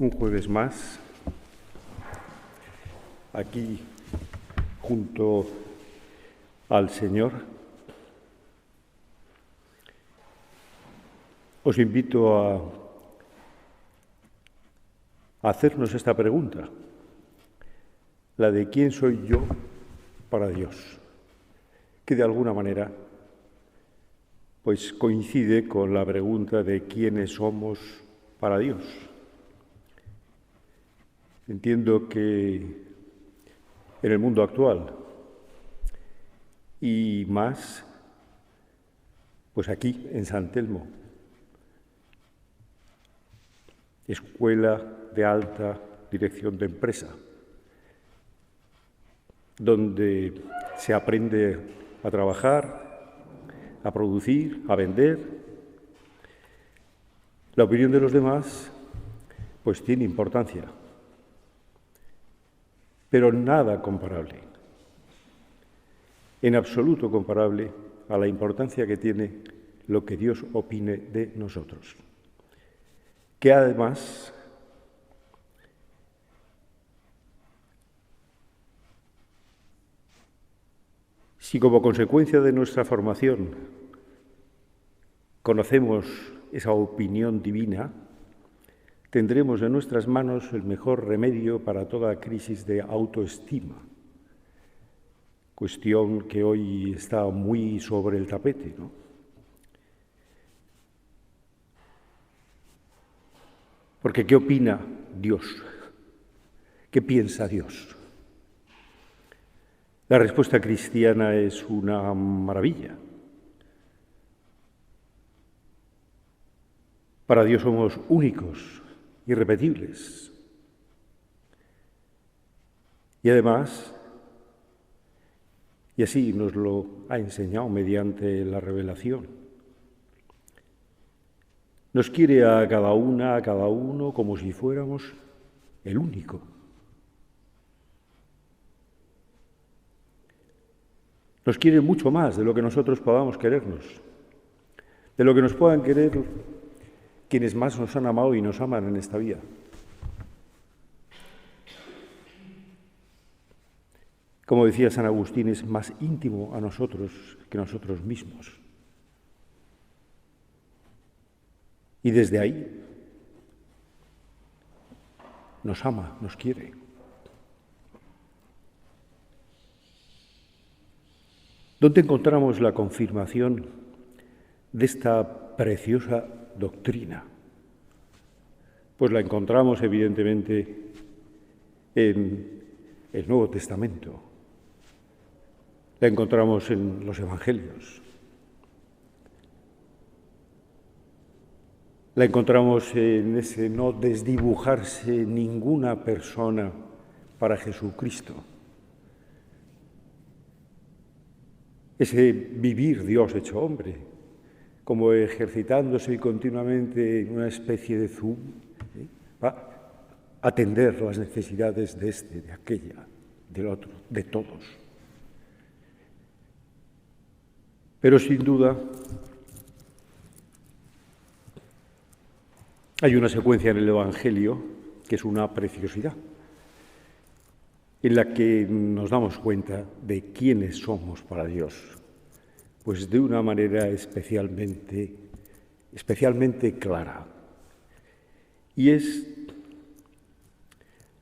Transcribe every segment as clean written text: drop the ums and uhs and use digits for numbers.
un jueves más, aquí junto al Señor. Os invito a hacernos esta pregunta, la de ¿quién soy yo para Dios?, que de alguna manera pues coincide con la pregunta de quiénes somos para Dios. Entiendo que en el mundo actual y más, pues aquí en San Telmo, Escuela de Alta Dirección de Empresa, donde se aprende a trabajar, a producir, a vender. La opinión de los demás, pues tiene importancia, pero nada comparable, en absoluto comparable a la importancia que tiene lo que Dios opine de nosotros, que además si como consecuencia de nuestra formación conocemos esa opinión divina, tendremos en nuestras manos el mejor remedio para toda crisis de autoestima, cuestión que hoy está muy sobre el tapete, ¿no? Porque ¿qué opina Dios? ¿Qué piensa Dios? La respuesta cristiana es una maravilla. Para Dios somos únicos, irrepetibles. Y además, y así nos lo ha enseñado mediante la revelación, nos quiere a cada una, a cada uno, como si fuéramos el único. Nos quiere mucho más de lo que nosotros podamos querernos, de lo que nos puedan querer quienes más nos han amado y nos aman en esta vida. Como decía San Agustín, es más íntimo a nosotros que nosotros mismos. Y desde ahí nos ama, nos quiere. ¿Dónde encontramos la confirmación de esta preciosa doctrina? Pues la encontramos evidentemente en el Nuevo Testamento, la encontramos en los Evangelios, la encontramos en ese no desdibujarse ninguna persona para Jesucristo, ese vivir Dios hecho hombre, como ejercitándose continuamente en una especie de zoom, para atender las necesidades de este, de aquella, del otro, de todos. Pero sin duda hay una secuencia en el Evangelio que es una preciosidad, en la que nos damos cuenta de quiénes somos para Dios, pues de una manera especialmente clara. Y es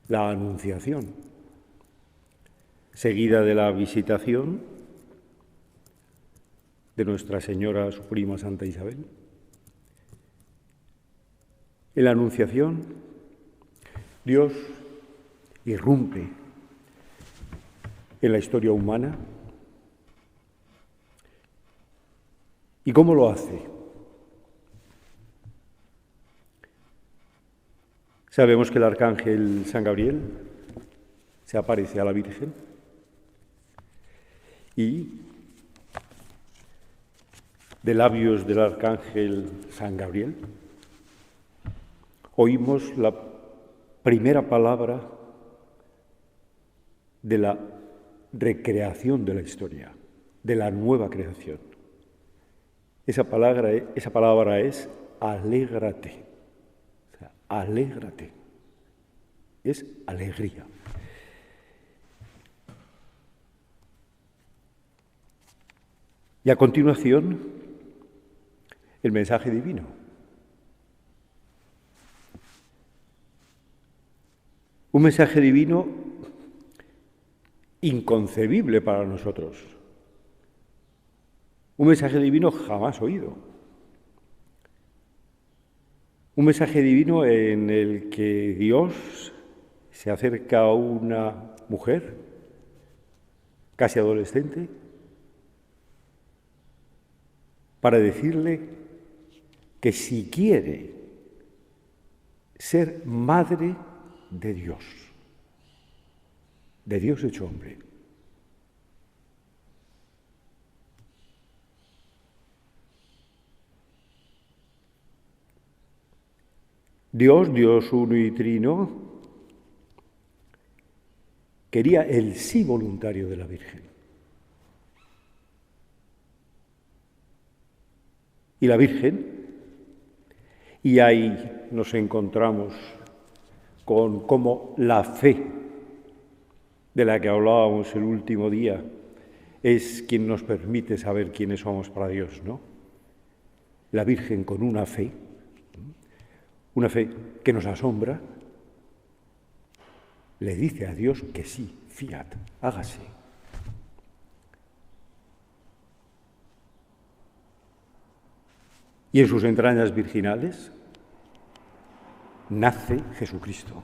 la Anunciación, seguida de la visitación de Nuestra Señora, su prima Santa Isabel. En la Anunciación, Dios irrumpe en la historia humana. ¿Y cómo lo hace? Sabemos que el arcángel San Gabriel se aparece a la Virgen y de labios del arcángel San Gabriel oímos la primera palabra de la recreación de la historia, de la nueva creación. Esa palabra es alégrate. O sea, alégrate. es alegría. Y a continuación, el mensaje divino. Un mensaje divino inconcebible para nosotros. Un mensaje divino jamás oído. Un mensaje divino en el que Dios se acerca a una mujer, casi adolescente, para decirle que si quiere ser madre de Dios hecho hombre. Dios uno y trino, quería el sí voluntario de la Virgen. Y la Virgen, y ahí nos encontramos con cómo la fe de la que hablábamos el último día es quien nos permite saber quiénes somos para Dios, ¿no? La Virgen con una fe que nos asombra, le dice a Dios que sí, fiat, hágase. Y en sus entrañas virginales nace Jesucristo,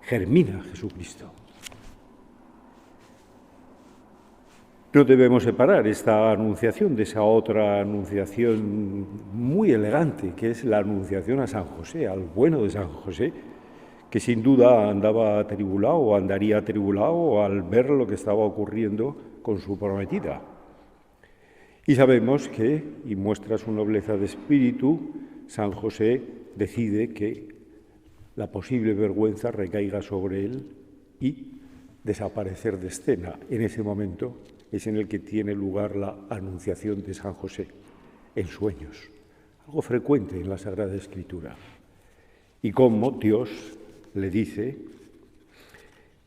germina Jesucristo. No debemos separar esta anunciación de esa otra anunciación muy elegante, que es la anunciación a San José, al bueno de San José, que sin duda andaba atribulado o andaría atribulado al ver lo que estaba ocurriendo con su prometida. Y sabemos que, y muestra su nobleza de espíritu, San José decide que la posible vergüenza recaiga sobre él y desaparecer de escena. En ese momento es en el que tiene lugar la anunciación de San José, en sueños, algo frecuente en la Sagrada Escritura. Y cómo Dios le dice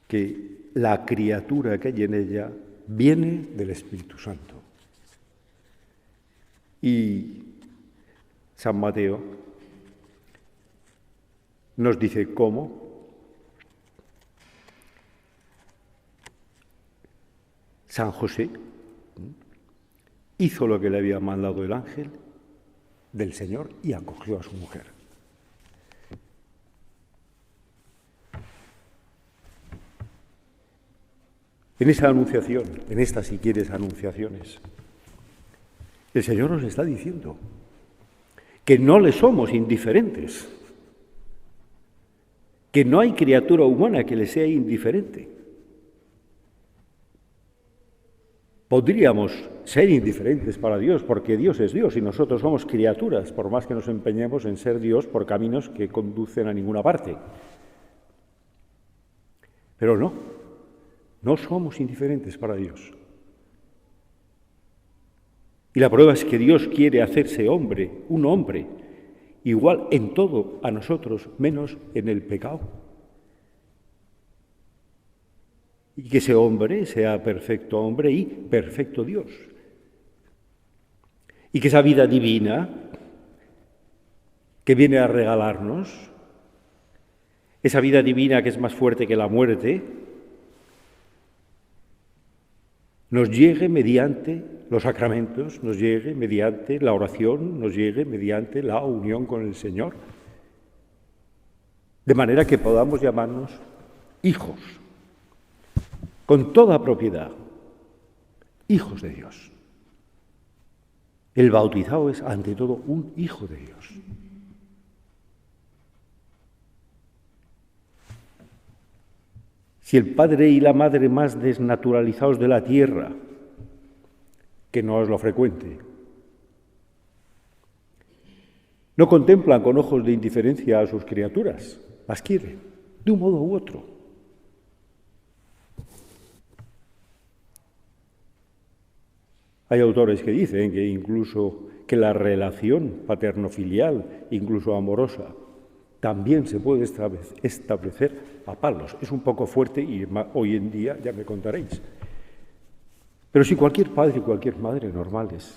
que la criatura que hay en ella viene del Espíritu Santo. Y San Mateo nos dice cómo San José hizo lo que le había mandado el ángel del Señor y acogió a su mujer. En esa anunciación, en estas, si quieres, anunciaciones, el Señor nos está diciendo que no le somos indiferentes, que no hay criatura humana que le sea indiferente. Podríamos ser indiferentes para Dios, porque Dios es Dios y nosotros somos criaturas, por más que nos empeñemos en ser Dios por caminos que conducen a ninguna parte. Pero no somos indiferentes para Dios. Y la prueba es que Dios quiere hacerse hombre, un hombre, igual en todo a nosotros, menos en el pecado. Y que ese hombre sea perfecto hombre y perfecto Dios. Y que esa vida divina que viene a regalarnos, esa vida divina que es más fuerte que la muerte, nos llegue mediante los sacramentos, nos llegue mediante la oración, nos llegue mediante la unión con el Señor, de manera que podamos llamarnos hijos, con toda propiedad, hijos de Dios. El bautizado es, ante todo, un hijo de Dios. Si el padre y la madre más desnaturalizados de la tierra, que no es lo frecuente, no contemplan con ojos de indiferencia a sus criaturas, las quieren, de un modo u otro. Hay autores que dicen que incluso que la relación paterno-filial, incluso amorosa, también se puede establecer a palos. Es un poco fuerte y hoy en día ya me contaréis. Pero si cualquier padre y cualquier madre normales,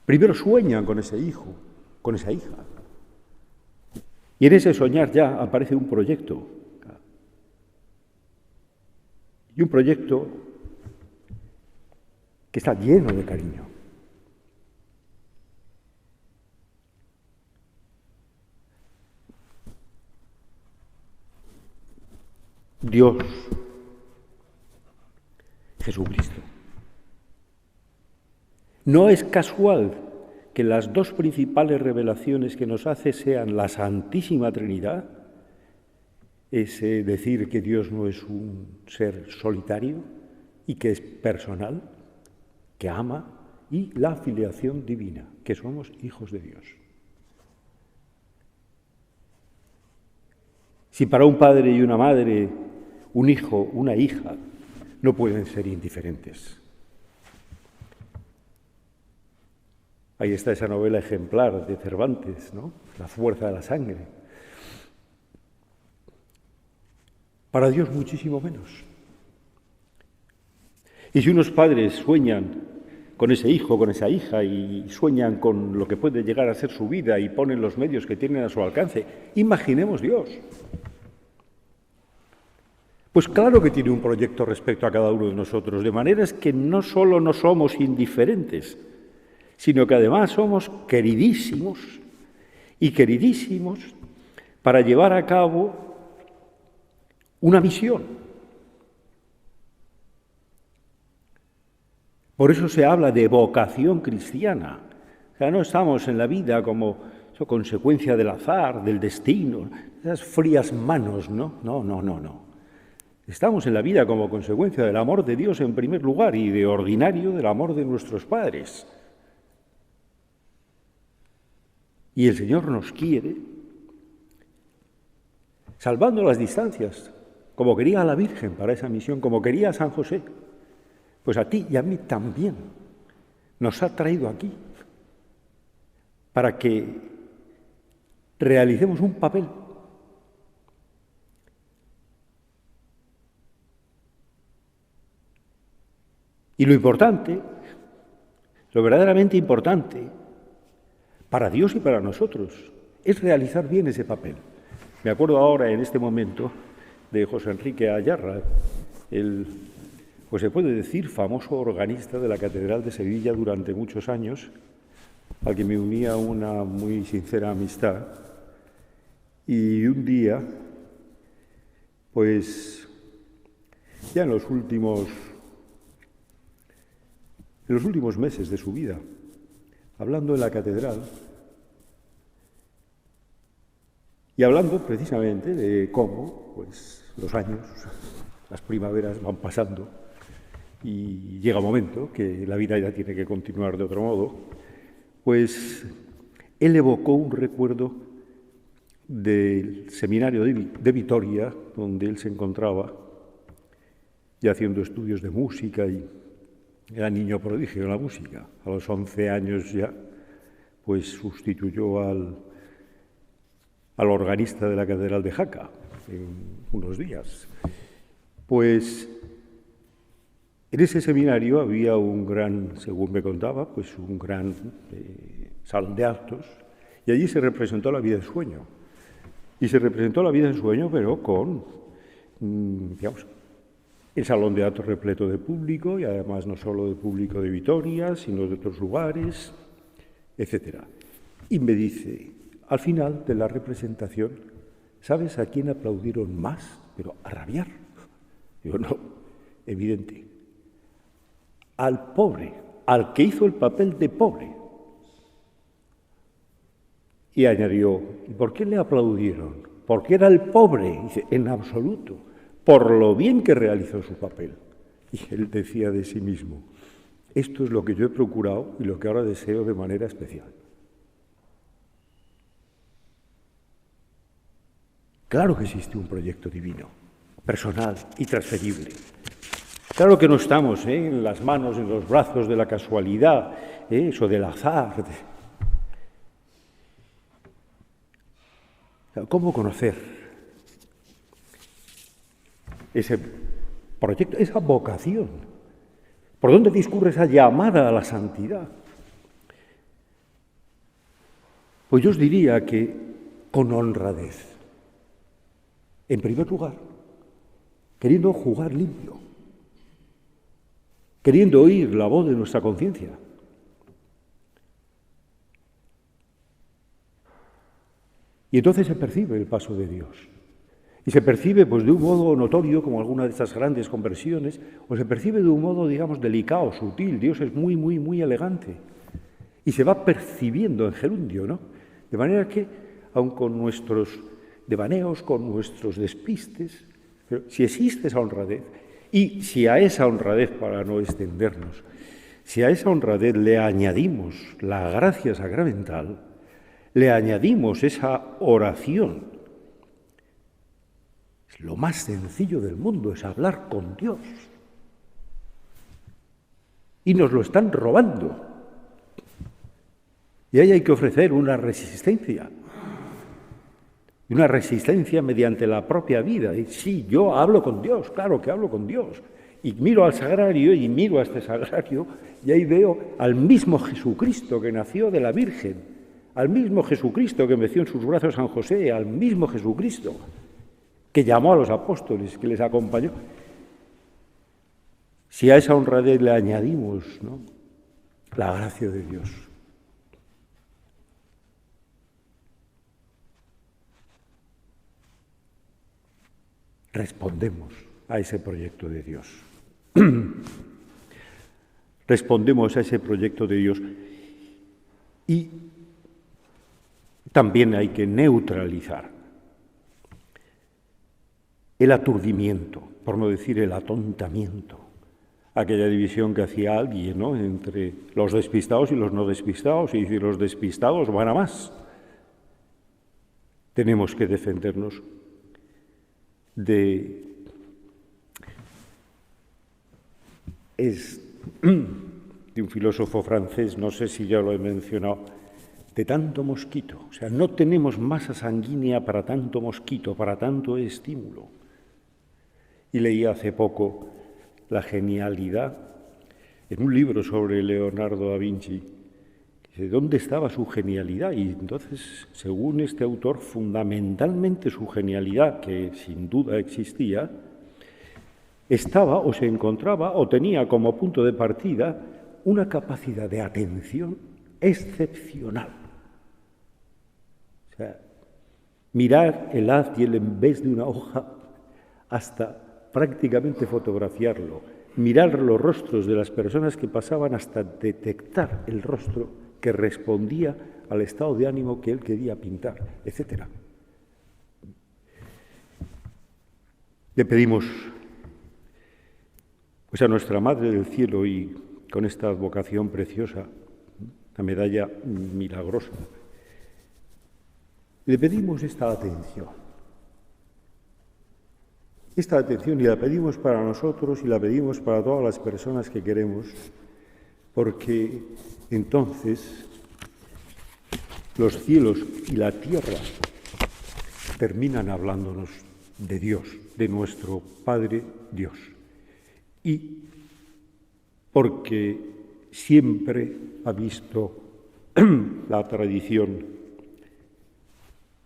primero sueñan con ese hijo, con esa hija, y en ese soñar ya aparece un proyecto. Y un proyecto que está lleno de cariño. Dios, Jesucristo. No es casual que las dos principales revelaciones que nos hace sean la Santísima Trinidad, es decir que Dios no es un ser solitario y que es personal, que ama, y la filiación divina, que somos hijos de Dios. Si para un padre y una madre, un hijo, una hija, no pueden ser indiferentes. Ahí está esa novela ejemplar de Cervantes, ¿no? La fuerza de la sangre. Para Dios muchísimo menos. Y si unos padres sueñan con ese hijo, con esa hija, y sueñan con lo que puede llegar a ser su vida y ponen los medios que tienen a su alcance, imaginemos Dios. Pues claro que tiene un proyecto respecto a cada uno de nosotros, de manera es que no solo no somos indiferentes, sino que además somos queridísimos y queridísimos para llevar a cabo una misión. Por eso se habla de vocación cristiana. O sea, no estamos en la vida como consecuencia del azar, del destino, esas frías manos, ¿no? No. Estamos en la vida como consecuencia del amor de Dios en primer lugar y de ordinario del amor de nuestros padres. Y el Señor nos quiere, salvando las distancias, como quería a la Virgen para esa misión, como quería a San José. Pues a ti y a mí también nos ha traído aquí para que realicemos un papel. Y lo importante, lo verdaderamente importante, para Dios y para nosotros, es realizar bien ese papel. Me acuerdo ahora, en este momento, de José Enrique Ayarra, pues se puede decir, famoso organista de la Catedral de Sevilla durante muchos años, al que me unía una muy sincera amistad. Y un día, pues ya en los últimos meses de su vida, hablando en la catedral y hablando precisamente de cómo pues, los años, las primaveras van pasando y llega un momento que la vida ya tiene que continuar de otro modo, pues él evocó un recuerdo del seminario de Vitoria, donde él se encontraba ya haciendo estudios de música y era niño prodigio en la música. A los 11 años ya, pues sustituyó al organista de la Catedral de Jaca en unos días. Pues en ese seminario había un gran, según me contaba, pues un gran salón de actos, y allí se representó la vida de sueño. Y se representó la vida de sueño, pero con, digamos, el salón de actos repleto de público, y además no solo de público de Vitoria, sino de otros lugares, etc. Y me dice, al final de la representación, ¿sabes a quién aplaudieron más? Pero a rabiar. Digo, no, evidente. Al pobre, al que hizo el papel de pobre. Y añadió, ¿y por qué le aplaudieron? Porque era el pobre. Dice, en absoluto, por lo bien que realizó su papel. Y él decía de sí mismo, esto es lo que yo he procurado y lo que ahora deseo de manera especial. Claro que existe un proyecto divino, personal y transferible. Claro que no estamos en las manos, en los brazos de la casualidad, eso del azar. ¿Cómo conocer ese proyecto, esa vocación? ¿Por dónde discurre esa llamada a la santidad? Pues yo os diría que con honradez. En primer lugar, queriendo jugar limpio, queriendo oír la voz de nuestra conciencia. Y entonces se percibe el paso de Dios. Y se percibe pues de un modo notorio, como alguna de estas grandes conversiones, o se percibe de un modo, digamos, delicado, sutil. Dios es muy, muy, muy elegante. Y se va percibiendo en gerundio, ¿no? De manera que, aun con nuestros devaneos, con nuestros despistes, pero si existe esa honradez, y si a esa honradez, para no extendernos, si a esa honradez le añadimos la gracia sacramental, le añadimos esa oración, lo más sencillo del mundo es hablar con Dios. Y nos lo están robando. Y ahí hay que ofrecer una resistencia. Y una resistencia mediante la propia vida. Y sí, yo hablo con Dios, claro que hablo con Dios. Y miro al sagrario y miro a este sagrario y ahí veo al mismo Jesucristo que nació de la Virgen, al mismo Jesucristo que meció en sus brazos a San José, al mismo Jesucristo que llamó a los apóstoles, que les acompañó. Si a esa honradez le añadimos, ¿no?, la gracia de Dios, respondemos a ese proyecto de Dios. Respondemos a ese proyecto de Dios. Y también hay que neutralizar el aturdimiento, por no decir el atontamiento, aquella división que hacía alguien, ¿no?, entre los despistados y los no despistados, y dice, los despistados van a más. Tenemos que defendernos de un filósofo francés, no sé si ya lo he mencionado, de tanto mosquito. O sea, no tenemos masa sanguínea para tanto mosquito, para tanto estímulo. Y leí hace poco la genialidad en un libro sobre Leonardo da Vinci. Dice, ¿dónde estaba su genialidad? Y entonces, según este autor, fundamentalmente su genialidad, que sin duda existía, estaba o se encontraba o tenía como punto de partida una capacidad de atención excepcional. O sea, mirar el haz y el en vez de una hoja hasta prácticamente fotografiarlo, mirar los rostros de las personas que pasaban hasta detectar el rostro que respondía al estado de ánimo que él quería pintar, etc. Le pedimos pues a nuestra Madre del Cielo, y con esta advocación preciosa, la medalla milagrosa, le pedimos esta atención y la pedimos para nosotros y la pedimos para todas las personas que queremos, porque entonces los cielos y la tierra terminan hablándonos de Dios, de nuestro Padre Dios. Y porque siempre ha visto la tradición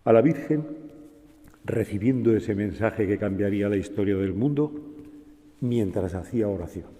a la Virgen recibiendo ese mensaje que cambiaría la historia del mundo mientras hacía oración.